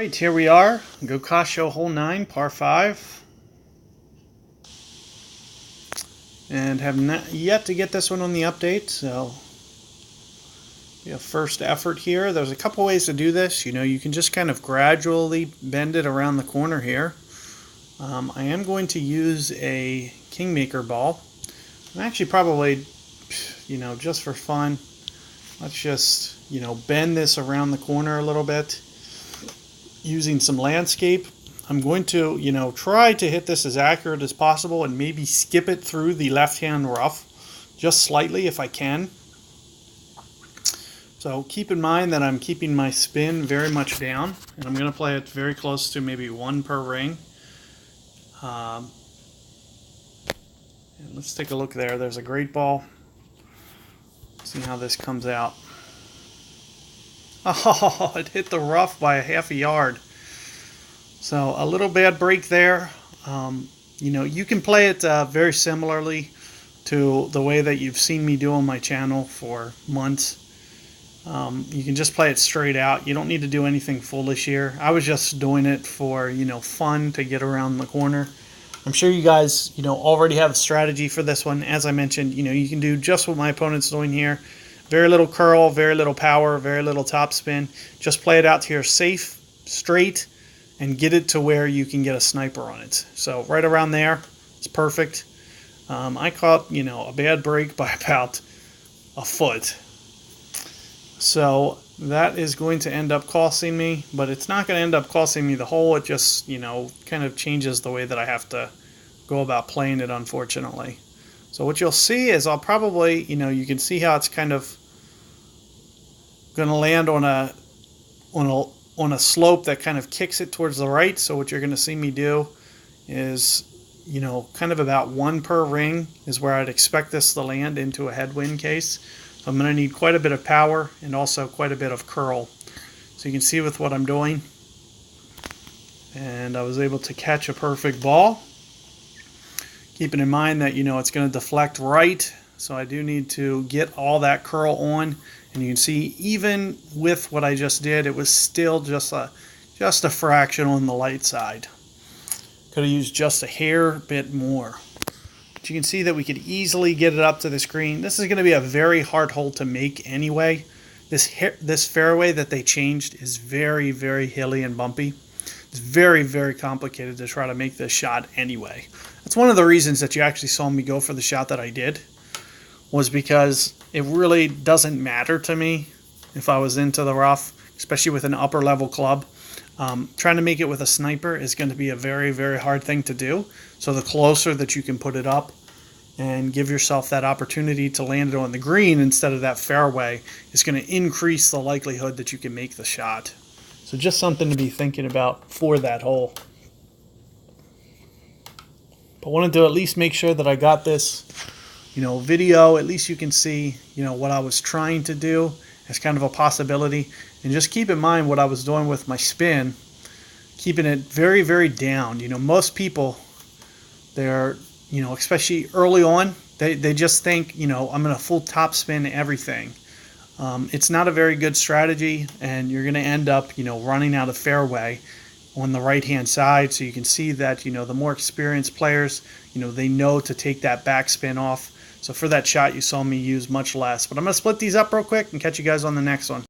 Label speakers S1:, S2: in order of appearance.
S1: Alright, here we are, Gokasho hole 9, par 5. And have not yet to get this one on the update, so first effort here. There's a couple ways to do this. You can just kind of gradually bend it around the corner here. I am going to use a Kingmaker ball. I'm actually probably, just for fun, let's just, bend this around the corner a little bit using some landscape. I'm going to, try to hit this as accurate as possible and maybe skip it through the left-hand rough just slightly if I can. So keep in mind that I'm keeping my spin very much down, and I'm going to play it very close to maybe 1 per ring. And let's take a look there. There's a great ball. See how this comes out. Oh, it hit the rough by a half a yard. So a little bad break there. You can play it very similarly to the way that you've seen me do on my channel for months. You can just play it straight out. You don't need to do anything foolish here. I was just doing it for, fun to get around the corner. I'm sure you guys, already have a strategy for this one. As I mentioned, you can do just what my opponent's doing here. Very little curl, very little power, very little topspin. Just play it out to your safe, straight, and get it to where you can get a sniper on it. So right around there, it's perfect. I caught, a bad break by about a foot. So that is going to end up costing me, but it's not going to end up costing me the hole. It just, kind of changes the way that I have to go about playing it, unfortunately. So what you'll see is I'll probably, you can see how it's kind of going to land on a slope that kind of kicks it towards the right. So what you're going to see me do is, kind of about 1 per ring is where I'd expect this to land into a headwind case. So I'm going to need quite a bit of power and also quite a bit of curl. So you can see with what I'm doing. And I was able to catch a perfect ball. Keeping in mind that, it's going to deflect right. So I do need to get all that curl on. And you can see even with what I just did, it was still just a fraction on the light side. Could have used just a hair bit more. But you can see that we could easily get it up to this green. This is going to be a very hard hole to make anyway. This fairway that they changed is very, very hilly and bumpy. It's very, very complicated to try to make this shot anyway. That's one of the reasons that you actually saw me go for the shot that I did, was because it really doesn't matter to me if I was into the rough, especially with an upper level club. Trying to make it with a sniper is going to be a very, very hard thing to do. So the closer that you can put it up and give yourself that opportunity to land it on the green instead of that fairway is going to increase the likelihood that you can make the shot. So just something to be thinking about for that hole. But I wanted to at least make sure that I got this, video. At least you can see, what I was trying to do as kind of a possibility. And just keep in mind what I was doing with my spin, keeping it very, very down. Most people, they're, especially early on, they just think, I'm going to full top spin everything. It's not a very good strategy, and you're going to end up, running out of fairway on the right-hand side. So you can see that, the more experienced players, they know to take that backspin off. So for that shot, you saw me use much less. But I'm going to split these up real quick and catch you guys on the next one.